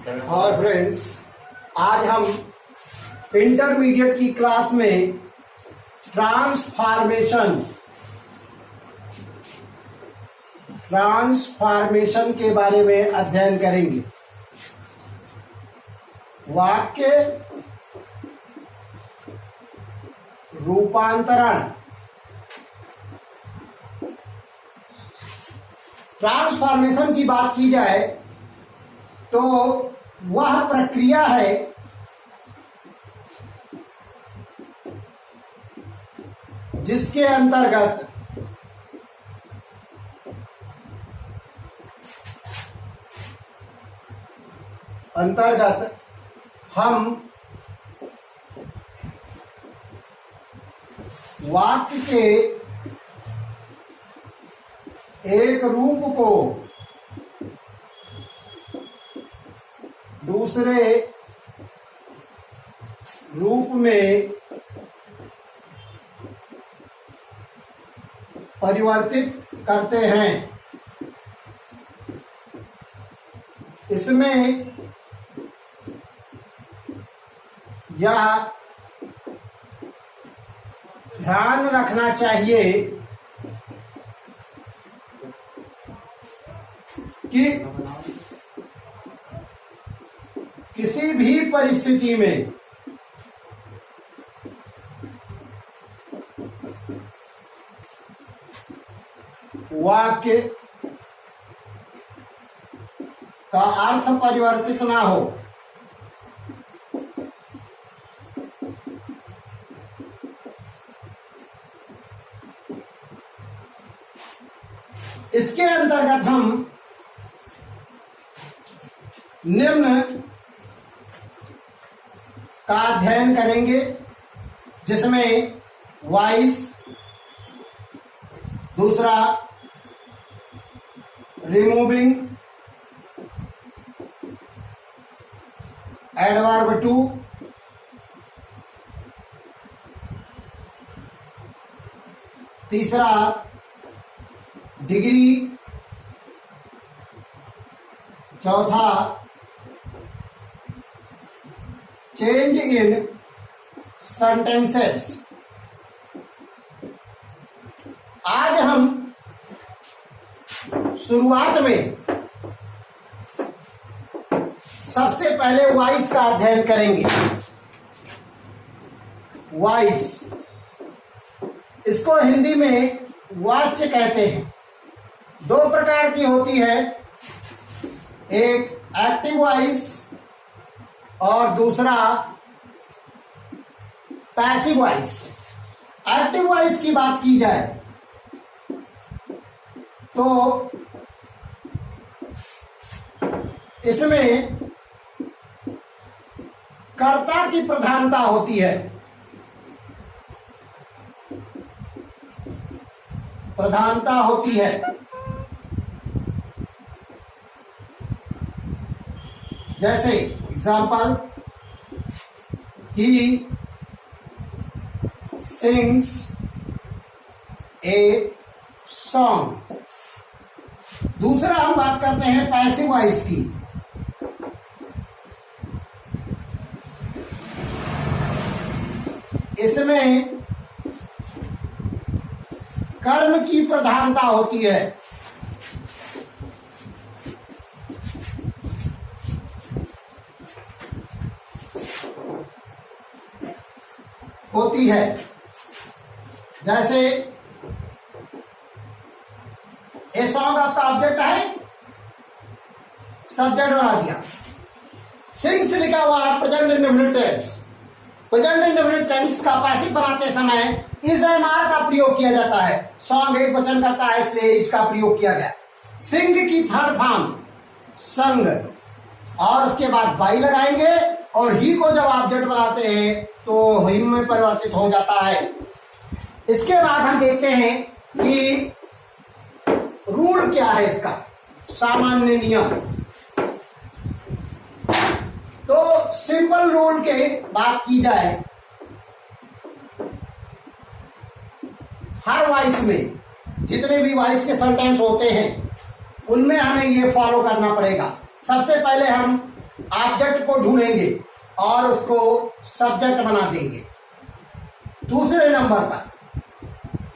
और फ्रेंड्स, आज हम इंटरमीडिएट की क्लास में ट्रांसफॉर्मेशन के बारे में अध्ययन करेंगे। वाक्य रूपांतरण। ट्रांसफॉर्मेशन की बात की जाए तो वह प्रक्रिया है जिसके अंतर्गत हम वाक्य के एक रूप को दूसरे रूप में परिवर्तित करते हैं। इसमें यह ध्यान रखना चाहिए कि किसी भी परिस्थिति में वाक्य का अर्थ परिवर्तित ना हो। इसके अंतर्गत हम निम्न का अध्ययन करेंगे, जिसमें वॉइस, दूसरा रिमूविंग, एडवर्ब टू, तीसरा डिग्री, चौथा चेंज इन सेंटेंसेस। आज हम शुरुआत में सबसे पहले वॉइस का अध्ययन करेंगे। वॉइस, इसको हिंदी में वाच्य कहते हैं। दो प्रकार की होती है, एक एक्टिव वॉइस और दूसरा पैसिव वॉइस। एक्टिव वॉइस की बात की जाए तो इसमें कर्ता की प्रधानता होती है। जैसे example, he sings a song. दूसरा हम बात करते हैं पैसिव वॉइस की। इसमें कर्म की प्रधानता होती है। जैसे ए सॉन्ग आपका ऑब्जेक्ट है, सब्जेक्ट बना दिया। सिंग्स लिखा हुआ है present indefinite tense. Present indefinite tense का पैसिव बनाते समय इज एम आर का प्रयोग किया जाता है। सॉन्ग एक वचन करता है, इसलिए इसका प्रयोग किया गया। सिंग की थर्ड फॉर्म संग, और उसके बाद बाई लगाएंगे, और ही को जब ऑब्जेक्ट बनाते हैं तो हिम में परिवर्तित हो जाता है। इसके बाद हम देखते हैं कि रूल क्या है इसका, सामान्य नियम। तो सिंपल रूल के बात की जाए, हर वॉइस में जितने भी वॉइस के सेंटेंस होते हैं उनमें हमें ये फॉलो करना पड़ेगा। सबसे पहले हम ऑब्जेक्ट को ढूंढेंगे और उसको सब्जेक्ट बना देंगे। दूसरे नंबर पर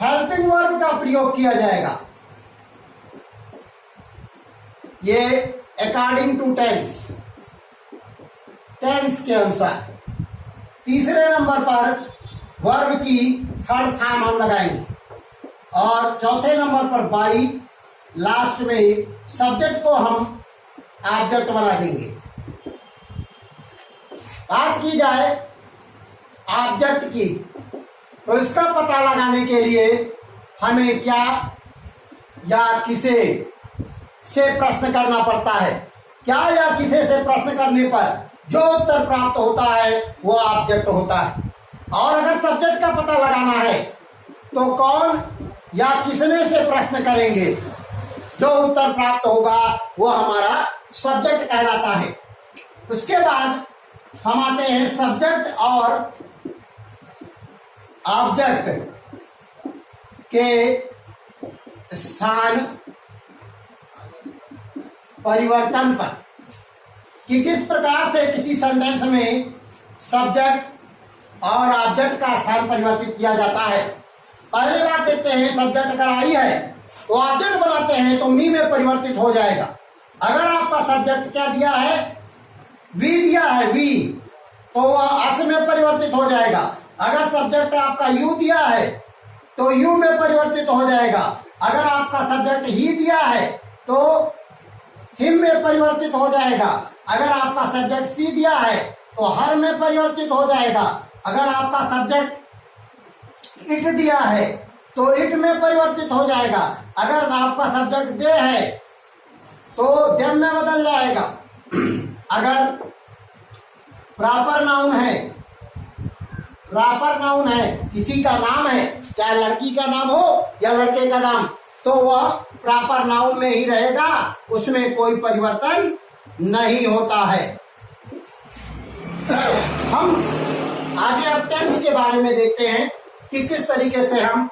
हेल्पिंग वर्ब का प्रयोग किया जाएगा, ये अकॉर्डिंग टू टेंस, टेंस के अनुसार। तीसरे नंबर पर वर्ब की थर्ड फॉर्म हम लगाएंगे और चौथे नंबर पर बाई, लास्ट में सब्जेक्ट को हम ऑब्जेक्ट बना देंगे। बात की जाए ऑब्जेक्ट की, तो इसका पता लगाने के लिए हमें क्या या किसे से प्रश्न करना पड़ता है। क्या या किसे से प्रश्न करने पर जो उत्तर प्राप्त होता है वो ऑब्जेक्ट होता है। और अगर सब्जेक्ट का पता लगाना है तो कौन या किसने से प्रश्न करेंगे, जो उत्तर प्राप्त होगा वो हमारा सब्जेक्ट कहलाता है। उसके बाद हम आते हैं सब्जेक्ट और ऑब्जेक्ट के स्थान परिवर्तन पर, कि किस प्रकार से किसी सेंटेंस में सब्जेक्ट और ऑब्जेक्ट का स्थान परिवर्तित किया जाता है। पहले बात देखते हैं, सब्जेक्ट अगर आई है तो ऑब्जेक्ट बनाते हैं तो मी में परिवर्तित हो जाएगा। अगर आपका सब्जेक्ट क्या दिया है, वी दिया है, वी, तो वह अस में परिवर्तित हो जाएगा। अगर सब्जेक्ट आपका यू दिया है तो यू में परिवर्तित हो जाएगा। अगर आपका सब्जेक्ट ही दिया है तो हिम में परिवर्तित हो जाएगा। अगर आपका सब्जेक्ट सी दिया है तो हर में परिवर्तित हो जाएगा। अगर आपका सब्जेक्ट इट दिया है तो इट में परिवर्तित हो जाएगा। अगर आपका सब्जेक्ट दे है तो देम में बदल जाएगा। अगर प्रॉपर नाउन है, किसी का नाम है, चाहे लड़की का नाम हो या लड़के का नाम, तो वह प्रॉपर नाउन में ही रहेगा, उसमें कोई परिवर्तन नहीं होता है। हम आगे अब टेंस के बारे में देखते हैं कि किस तरीके से हम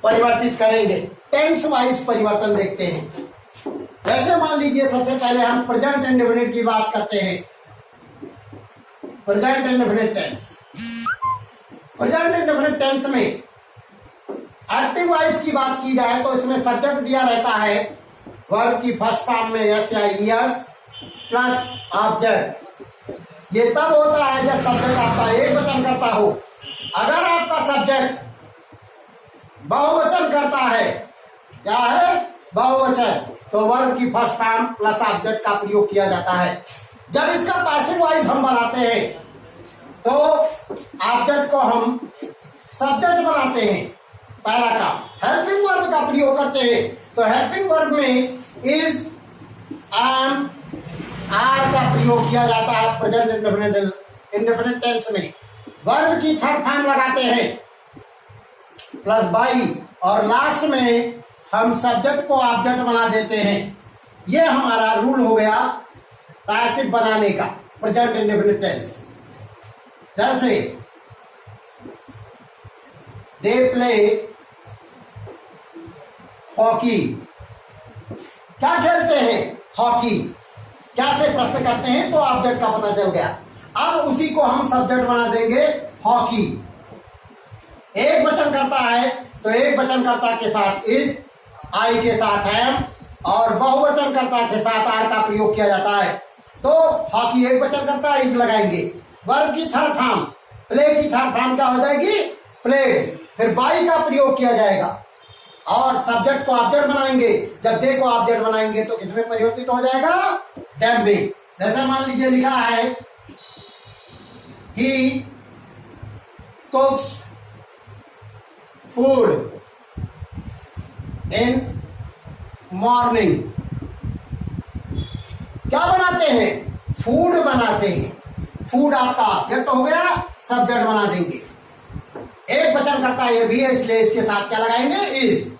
परिवर्तित करेंगे। टेंस वाइज परिवर्तन देखते हैं। जैसे मान लीजिए सबसे पहले हम प्रेजेंट इंडेफिनिट की बात करते हैं। Present indefinite tense, present indefinite tense में एक्टिव वॉइस की बात की जाए तो इसमें सब्जेक्ट दिया रहता है वर्ब की फर्स्ट फॉर्म में यस या ईएस प्लस ऑब्जेक्ट। ये तब होता है जब सब्जेक्ट आपका एक वचन करता हो। अगर आपका सब्जेक्ट बहुवचन करता है, क्या है, बहुवचन, तो वर्ब की फर्स्ट फॉर्म प्लस ऑब्जेक्ट का प्रयोग किया जाता है। जब इसका पैसिव वॉइस हम बनाते हैं तो ऑब्जेक्ट को हम सब्जेक्ट बनाते हैं। पहला काम हेल्पिंग वर्ब का प्रयोग करते हैं, तो हेल्पिंग वर्ब में इज, एम, आर का प्रयोग किया जाता है प्रेजेंट इंडेफिनिट टेंस में। वर्ब की थर्ड फॉर्म लगाते हैं प्लस बाई, और लास्ट में हम सब्जेक्ट को ऑब्जेक्ट बना देते हैं। यह हमारा रूल हो गया पैसिव बनाने का प्रेजेंट इंडेफिनिट टेंस। जैसे दे प्ले हॉकी, क्या खेलते हैं, हॉकी। क्या से प्रश्न करते हैं तो ऑब्जेक्ट का पता चल गया। अब उसी को हम सब्जेक्ट बना देंगे हॉकी। एक वचन करता है तो एक वचनकर्ता के साथ इज, आई के साथ एम, और बहुवचनकर्ता के साथ आर का प्रयोग किया जाता है। तो हॉकी एक वचनकर्ता इज लगाएंगे। वर्ब की थर्ड फॉर्म, प्ले की थर्ड फॉर्म क्या हो जाएगी, प्लेड। फिर बाई का प्रयोग किया जाएगा और सब्जेक्ट को ऑब्जेक्ट बनाएंगे। जब दे को ऑब्जेक्ट बनाएंगे तो किसमें परिवर्तित हो जाएगा, देम में। जैसे मान लीजिए लिखा है ही कुक्स फूड इन मॉर्निंग। क्या बनाते हैं, फूड बनाते हैं। फूड आपका ऑब्जेक्ट हो गया, सब्जेक्ट बना देंगे। एक वचन करता है ये भी है, इसलिए इसके साथ क्या लगाएंगे, इज।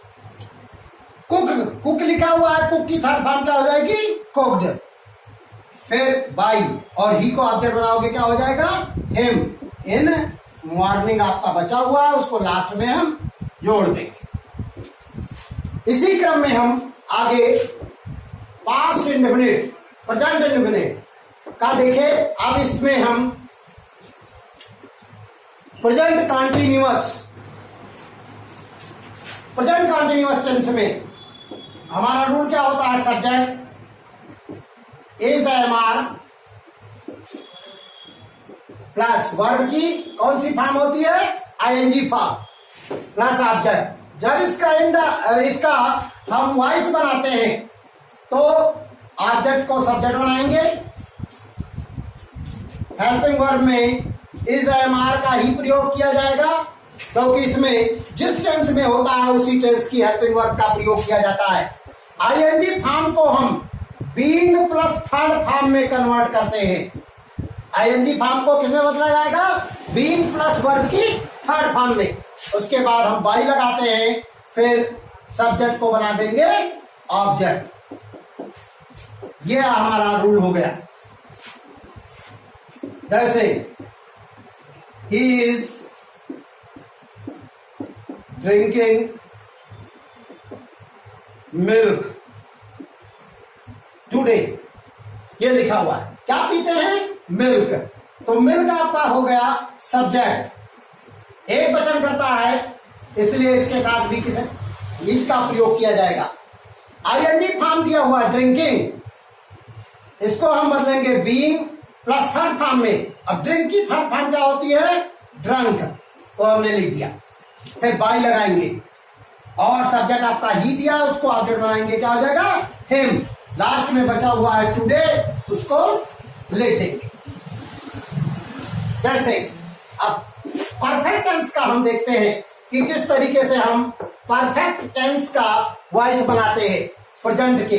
कुक, कुक लिखा हुआ है, कुक की थर्ड फॉर्म क्या हो जाएगी, कुक्ड। फिर बाई और ही को ऑब्जेक्ट बनाओगे, क्या हो जाएगा, हिम इन मॉर्निंग। आपका बचा हुआ है उसको लास्ट में हम जोड़ देंगे। इसी क्रम में हम आगे पास्ट इंडेफिनिट, प्रेजेंट इंडेफिनिट, का देखे। अब इसमें हम प्रेजेंट कॉन्टिन्यूअस टेंस में हमारा रूल क्या होता है, subject is am are plus verb की कौन सी फॉर्म होती है, आईएनजी फॉर्म प्लस ऑब्जेक्ट। जब इसका हम वॉइस बनाते हैं तो ऑब्जेक्ट को सब्जेक्ट बनाएंगे, हेल्पिंग वर्ब में इज एम आर का ही प्रयोग किया जाएगा क्योंकि इसमें जिस टेंस में होता है उसी टेंस की हेल्पिंग वर्ब का प्रयोग किया जाता है। आईएनजी फॉर्म को हम बीइंग प्लस थर्ड फॉर्म में कन्वर्ट करते हैं। आईएनजी फॉर्म को किसमें बदला जाएगा, बीइंग प्लस वर्ब की थर्ड फॉर्म में। उसके बाद हम बाई लगाते हैं, फिर सब्जेक्ट को बना देंगे ऑब्जेक्ट। यह हमारा रूल हो गया। जैसे he is drinking milk today, ये लिखा हुआ है, क्या पीते हैं, मिल्क। तो मिल्क आपका हो गया सब्जेक्ट, एक वचन करता है इसलिए इसके साथ भी किसे इज का प्रयोग किया जाएगा। आईएनजी फॉर्म दिया हुआ ड्रिंकिंग, इसको हम बदलेंगे बीइंग प्लस थर्ड फॉर्म में। अब ड्रिंक की थर्ड फॉर्म क्या होती है, ड्रंक, तो हमने लिख दिया। फिर बाई लगाएंगे और सब्जेक्ट आपका ही दिया, उसको ऑब्जेक्ट बनाएंगे, क्या हो जाएगा, हिम। लास्ट में बचा हुआ है टुडे, उसको लिख देंगे। जैसे अब परफेक्ट टेंस का हम देखते हैं कि किस तरीके से हम परफेक्ट टेंस का वॉइस बनाते हैं प्रेजेंट के।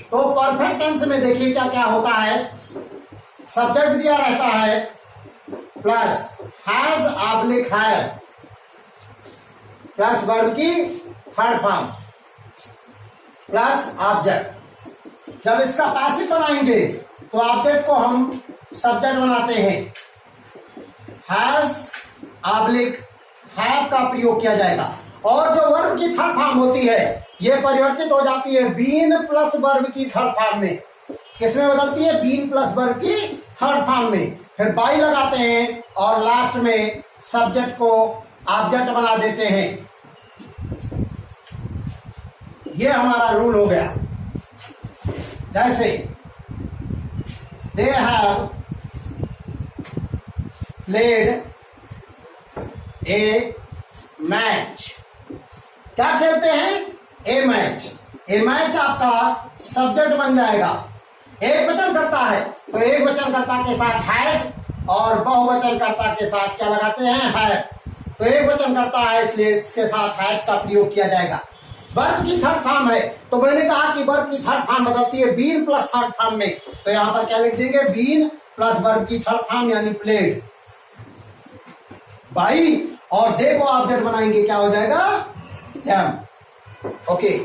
तो परफेक्ट टेंस में देखिए क्या क्या होता है, सब्जेक्ट दिया रहता है plus has oblique have plus verb की थर्ड फॉर्म प्लस ऑब्जेक्ट। जब इसका पैसिव बनाएंगे तो ऑब्जेक्ट को हम सब्जेक्ट बनाते हैं, हैज ऑब्लिक हैव का प्रयोग किया जाएगा। और जो वर्ब की थर्ड फॉर्म होती है ये परिवर्तित हो जाती है बीन प्लस वर्ब की थर्ड फॉर्म में। किसमें बदलती है, बीन प्लस वर्ब की थर्ड फॉर्म में। फिर बाई लगाते हैं और लास्ट में सब्जेक्ट को ऑब्जेक्ट बना देते हैं। ये हमारा रूल हो गया। जैसे they have played a match, क्या खेलते हैं, ए मैच। ए मैच आपका सब्जेक्ट बन जाएगा। एक वचन करता है तो एक वचन कर्ता के साथ हैज और बहुवचन कर्ता के साथ क्या लगाते हैं, है। तो एक वचन करता है इसलिए इसके साथ हैज का प्रयोग किया जाएगा। वर्ब की थर्ड फॉर्म है तो मैंने कहा कि वर्ब की थर्ड फॉर्म बदलती है बीन प्लस थर्ड फॉर्म में। तो यहां पर क्या लिख देंगे, बीन प्लस वर्ब की थर्ड फॉर्म यानी प्लेड। बाई और दे को ऑब्जेक्ट बनाएंगे, क्या हो जाएगा, देम। ओके।